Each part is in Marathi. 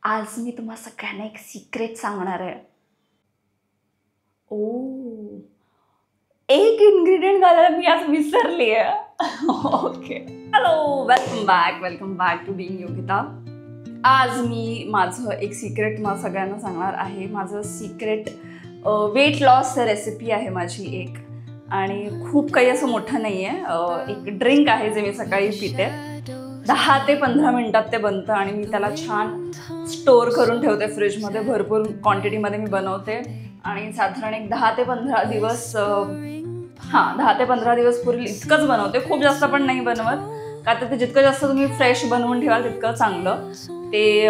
आज मी तुम्हा सगळ्यांना एक सिक्रेट सांगणार आहे. ओ, एक इन्ग्रेडियंट घालायला मी आज विसरली आहे. Okay, hello, welcome back to being Yogita. आज मी माझं एक सिक्रेट तुम्हाला सगळ्यांना सांगणार आहे. माझं सिक्रेट वेट लॉस रेसिपी आहे माझी एक, आणि खूप काही असं मोठं नाही आहे. एक ड्रिंक आहे जे मी सकाळी पिते. 10 ते 15 मिनटात ते बनतं आणि मी त्याला छान स्टोअर करून ठेवते फ्रीजमध्ये. भरपूर क्वांटिटीमध्ये मी बनवते आणि साधारण एक 10 ते 15 दिवस 10 ते 15 दिवस पुरेल इतकंच बनवते. खूप जास्त पण नाही बनवत, का तर ते जितकं जास्त तुम्ही फ्रेश बनवून ठेवाल तितकं चांगलं. ते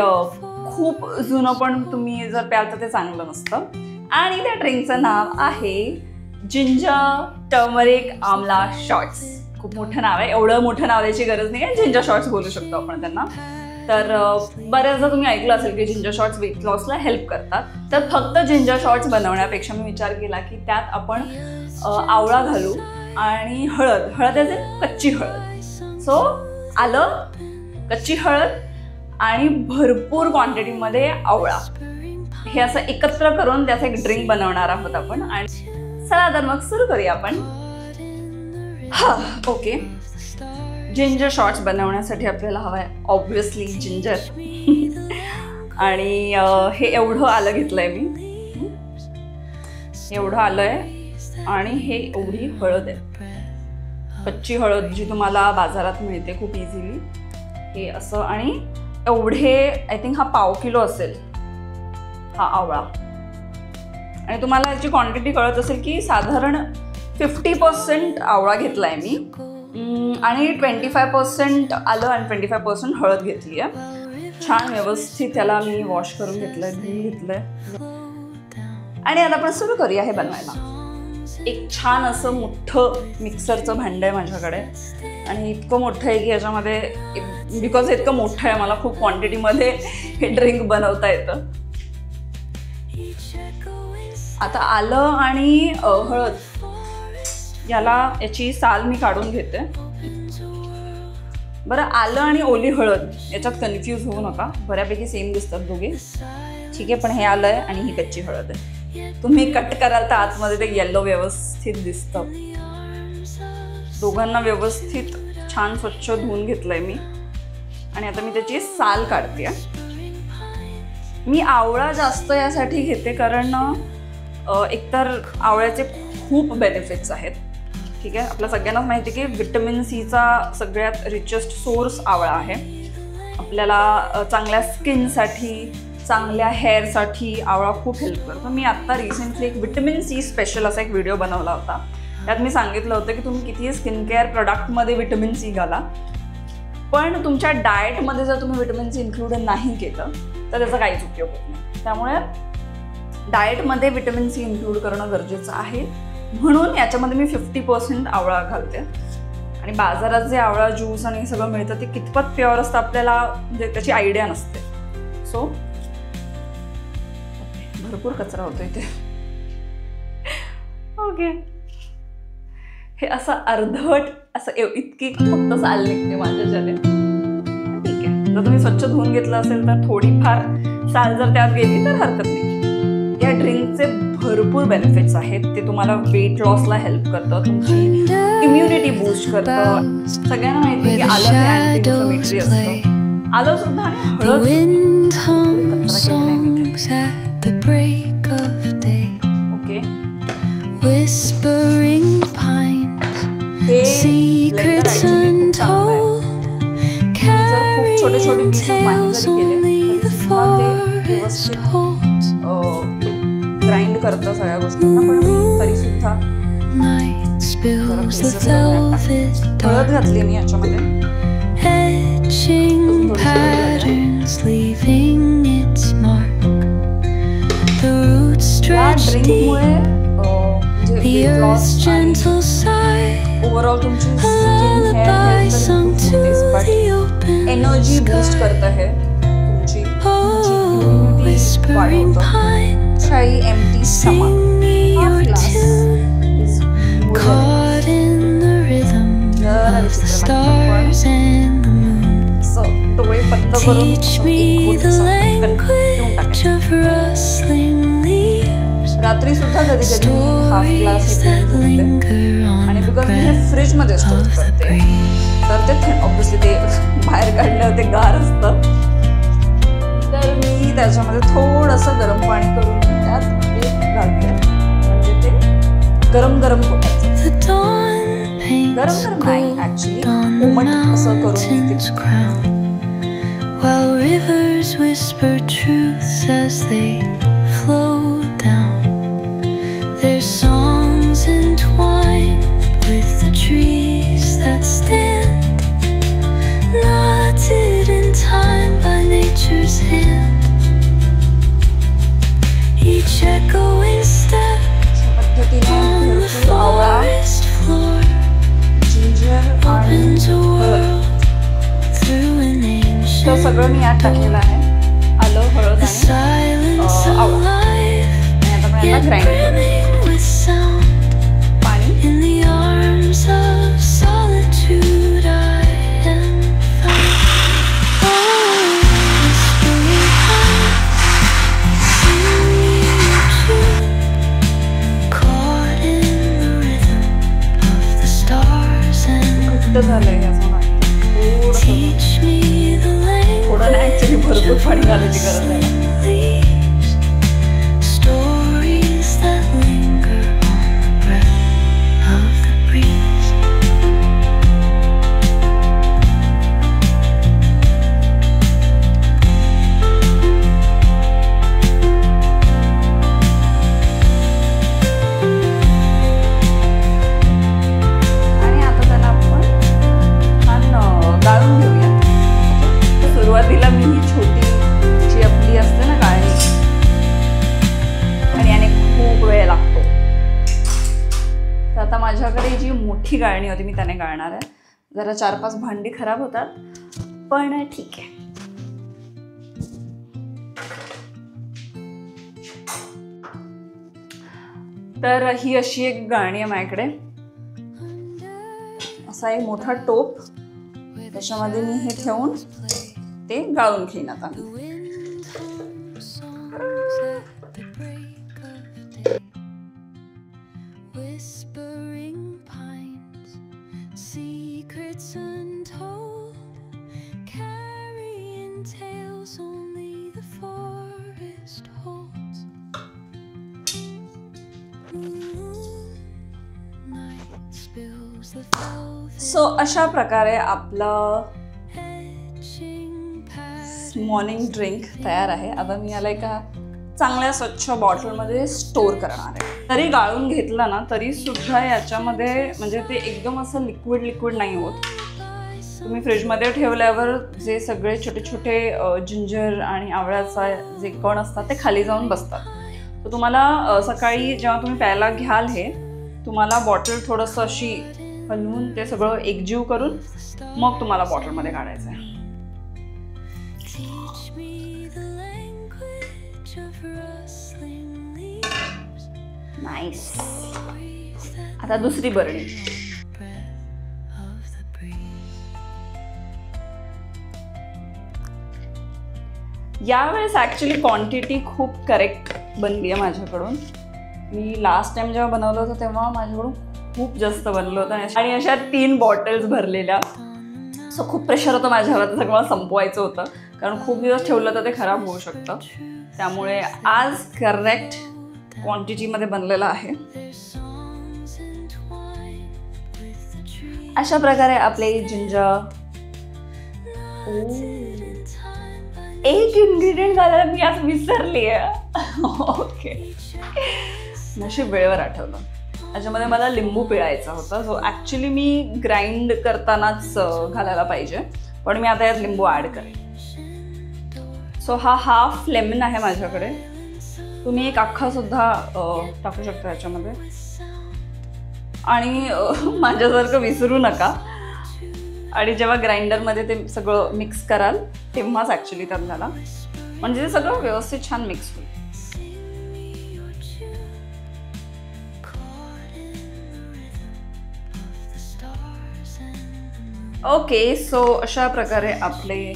खूप जुनं पण तुम्ही जर प्याल तर ते चांगलं नसतं. आणि त्या ड्रिंकचं नाव आहे जिंजर टर्मरिक आमला शॉट्स. खूप मोठं नाव आहे, एवढं मोठं नाव द्यायची गरज नाही आहे. जिंजर शॉट्स बोलू शकतो आपण त्यांना. तर बऱ्याचदा तुम्ही ऐकलं असेल की जिंजर शॉट्स वेट लॉसला हेल्प करतात. तर फक्त जिंजर शॉट्स बनवण्यापेक्षा मी विचार केला की त्यात आपण आवळा घालू आणि हळद याचे कच्ची हळद. सो आलं, कच्ची हळद आणि भरपूर क्वांटिटीमध्ये आवळा, हे असं एकत्र करून त्याचं एक ड्रिंक बनवणार आहोत आपण. आणि चला तर मग सुरू करूया आपण. ओके, जिंजर शॉट्स बनवण्यासाठी आपल्याला हवं आहे ऑब्व्हियसली जिंजर. आणि हे एवढं आलं घेतलं आहे मी, एवढं आलं आहे. आणि हे एवढी हळद आहे, कच्ची हळद जी तुम्हाला बाजारात मिळते खूप इझिली. हे असं, आणि एवढे आय थिंक हा 1/2 किलो असेल हा आवळा. आणि तुम्हाला याची क्वांटिटी कळत असेल की साधारण 50% आवळा घेतला आहे मी, आणि 25% आलं आणि 25% हळद घेतली आहे. छान व्यवस्थित त्याला मी वॉश करून घेतलं आहे, धुवून घेतलं आहे. आणि आता आपण सुरू करूया हे बनवायला. एक छान असं मोठं मिक्सरचं भांडं आहे माझ्याकडे, आणि इतकं मोठं आहे की याच्यामध्ये, बिकॉज इतकं मोठं आहे मला खूप क्वांटिटीमध्ये हे ड्रिंक बनवता येतं. आता आलं आणि हळद याची साल मी काढून घेते. बरं, आलं आणि ओली हळद याच्यात कन्फ्यूज होऊ नका, बऱ्यापैकी सेम दिसतात दोघे. ठीक आहे, पण हे आलं आहे आणि ही कच्ची हळद आहे. तुम्ही कट कराल तर आतमध्ये ते येल्लो व्यवस्थित दिसतं. दोघांना व्यवस्थित छान स्वच्छ धुवून घेतलंय मी, आणि आता मी त्याची साल काढते. मी आवळा जास्त यासाठी घेते कारण एकतर आवळ्याचे खूप बेनिफिट्स आहेत. ठीक आहे, आपल्या सगळ्यांनाच माहिती आहे की विटॅमिन सीचा सगळ्यात रिचेस्ट सोर्स आवळा आहे. आपल्याला चांगल्या स्किनसाठी, चांगल्या हेअरसाठी आवळा खूप हेल्प करतो. मी आत्ता रिसेंटली एक विटॅमिन सी स्पेशल असा एक व्हिडिओ बनवला होता. त्यात मी सांगितलं होतं की तुम्ही कितीही स्किन केअर प्रोडक्टमध्ये विटॅमिन सी घाला, पण तुमच्या डाएटमध्ये जर तुम्ही विटॅमिन सी इन्क्लूड नाही केलं तर त्याचा काहीच उपयोग होत नाही. त्यामुळे डाएटमध्ये विटॅमिन सी इन्क्लूड करणं गरजेचं आहे. म्हणून याच्यामध्ये मी 50% आवळा घालते. आणि बाजारात जे आवळा ज्यूस आणि सगळं मिळतं ते कितपत प्युअर असतं आपल्याला म्हणजे त्याची आयडिया नसते. सो भरपूर कचरा होतो इथे. ओके, हे असं अर्धवट असं इतकी फक्त साल निघते माझ्याच्याने. ठीक आहे, जर तुम्ही स्वच्छ धुवून घेतलं असेल तर थोडीफार साल जर त्यात गेली तर हरकत नाही. या ड्रिंकचे भरपूर बेनिफिट्स आहेत. ते तुम्हाला वेट लॉसला हेल्प करतं, तुमची इम्युनिटी बूस्ट करतं. सगळ्यांना माहिती आहे की आलं हे अँटी इन्फ्लेमेटरी असतं. आलं सुद्धा आणि हळद. ओके, हे ब्लेंडर ऍक्च्युली खूप छोटे छोटे पीसेस माहिती जरी केले तरी सुद्धा ते व्यवस्थित ग्राइंड करतं सगळ्या गोष्टींना. पण तरी सुद्धा हळद घातली मी याच्यामध्ये. या ड्रिंकमुळे ओव्हरऑल तुमची एनर्जी बूस्ट करतं, हे तुमची इम्युनिटी वाढवतं. काही एम्प्टी स्टमक डोळे बंद करून रात्री सुद्धा कधी कधी हाफ ग्लास आणि बिकॉज मी हे फ्रीजमध्ये स्टोर करते तर ते ऑब्वियसली ते बाहेर काढल्यावर ते गार असतं, तर मी त्याच्यामध्ये थोडंसं गरम पाणी करून त्यात घालते, म्हणजे ते गरम गरम होतं. गरम गरम नाही ॲक्च्युली कोमट असं करून. While rivers whisper truths as they flow down, their songs entwined with the trees that stand, knotted in time by nature's hand. Each echoing step on the forest floor opens a world through an ancient door. सगळं मी यात टाकलेलं आहे, आलं, हळद आणि आवळा. आता मी याला ग्राइंड करते. पाणी. In the arms of solitude I am found. Whispering pines, singing a tune, caught in the rhythm of the stars and the moon. Teach me the language. थोडं ना ॲक्च्युली भरपूर पाणी घालायची गरज आहे. Stories that linger on the breath of the breeze. आणि आता त्याला आपण छान गाळून घेऊया. सुरुवातीला मी ही छोटी जी आपली असते ना गाळणी, आणि याने खूप वेळ लागतो, तर आता माझ्याकडे जी मोठी गाळणी होती मी त्याने गाळणार आहे. जरा 4-5 भांडी खराब होतात पण ठीक आहे. तर ही अशी एक गाळणी आहे माझ्याकडे. असा एक मोठा टोप, त्याच्यामध्ये मी हे ठेवून ते गाळून घेईन आता. सो अशा प्रकारे आपलं मॉर्निंग ड्रिंक तयार आहे. आता मी याला एका चांगल्या स्वच्छ बॉटलमध्ये स्टोर करणार आहे. तरी गाळून घेतलं ना तरी सुद्धा याच्यामध्ये म्हणजे ते एकदम असं लिक्विड नाही होत. तुम्ही फ्रीजमध्ये ठेवल्यावर जे सगळे छोटे छोटे जिंजर आणि आवळ्याचा जे कण असतात ते खाली जाऊन बसतात. तर तुम्हाला सकाळी जेव्हा तुम्ही प्यायला घ्याल हे तुम्हाला बॉटल थोडंसं अशी हलवून ते सगळं एकजीव करून मग तुम्हाला बॉटलमध्ये काढायचं आहे. नाईस. आता दुसरी बरणी. यावेळेस ॲक्च्युली क्वांटिटी खूप करेक्ट बनली आहे माझ्याकडून. मी लास्ट टाइम जेव्हा बनवलं होतं तेव्हा माझ्याकडून खूप जास्त बनलं होतं आणि अशा 3 बॉटल्स भरलेल्या. सो खूप प्रेशर होतं माझ्यावर, ते सगळं संपवायचं होतं कारण खूप दिवस ठेवलं तर ते खराब होऊ शकतं. त्यामुळे आज करेक्ट क्वांटिटीमध्ये बनलेलं आहे. अशा प्रकारे आपले जिंजर. एक इन्ग्रेडियंट घालायला मी आज विसरली आहे. ओके, नशीब वेळेवर आठवलं. त्याच्यामध्ये मला लिंबू पिळायचा होता, जो ॲक्च्युली मी ग्राइंड करतानाच घालायला पाहिजे, पण मी आता यात लिंबू ॲड करेन. सो हा हाफ लेमन आहे माझ्याकडे. तुम्ही एक अख्खासुद्धा टाकू शकता याच्यामध्ये. आणि माझ्यासारखं विसरू नका, आणि जेव्हा ग्राइंडरमध्ये ते सगळं मिक्स कराल तेव्हाच ॲक्च्युली त्यात घाला, म्हणजे ते सगळं व्यवस्थित छान मिक्स होईल. ओके, सो अशा प्रकारे आपले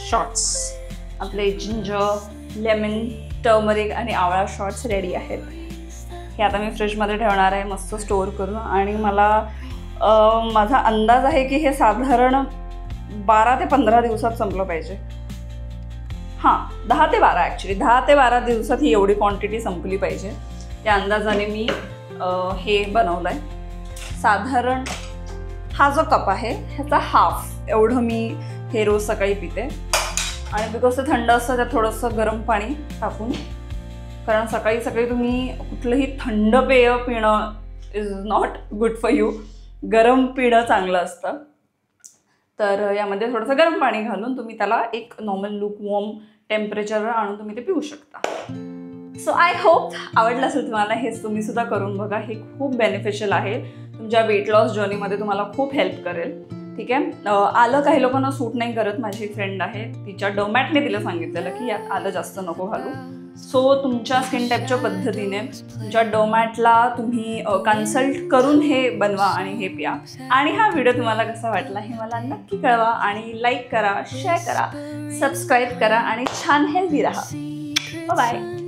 शॉट्स, आपले जिंजर लेमन, टर्मरिक आणि आवळा शॉट्स रेडी आहेत. हे आता मी फ्रीजमध्ये ठेवणार आहे मस्त स्टोअर करून. आणि मला माझा अंदाज आहे की हे साधारण 12 ते 15 दिवसात संपलं पाहिजे. हां, 10 ते 12 ॲक्च्युली 10 ते 12 दिवसात ही एवढी क्वांटिटी संपली पाहिजे. त्या अंदाजाने मी हे बनवलं आहे. साधारण हा जो कप आहे ह्याचा हाफ एवढं मी हे रोज सकाळी पिते. आणि बिकॉज ते थंड असतं त्यात थोडंसं गरम पाणी टाकून, कारण सकाळी सकाळी तुम्ही कुठलंही थंड पेय पिणं is not good for you. गरम पिणं चांगलं असतं. तर यामध्ये थोडंसं गरम पाणी घालून तुम्ही त्याला एक नॉर्मल लूकवॉर्म टेम्परेचरवर आणून तुम्ही ते पिऊ शकता. सो आय होप आवडलं असेल तुम्हाला. हेच तुम्ही सुद्धा करून बघा. हे खूप बेनिफिशियल आहे. तुमच्या वेट लॉस जर्नीमध्ये तुम्हाला खूप हेल्प करेल. ठीक आहे. आलं काही लोकांना सूट नाही करत. माझी एक फ्रेंड आहे, तिच्या डर्मॅटने तिला सांगितलेलं की यात आलं जास्त नको घालू. सो तुमच्या स्किन टाईपच्या पद्धतीने तुमच्या डर्मॅटला तुम्ही कन्सल्ट करून हे बनवा आणि हे प्या. आणि हा व्हिडिओ तुम्हाला कसा वाटला हे मला नक्की कळवा. आणि लाईक करा, शेअर करा, सबस्क्राईब करा आणि छान हेल्दी राहा. बाय.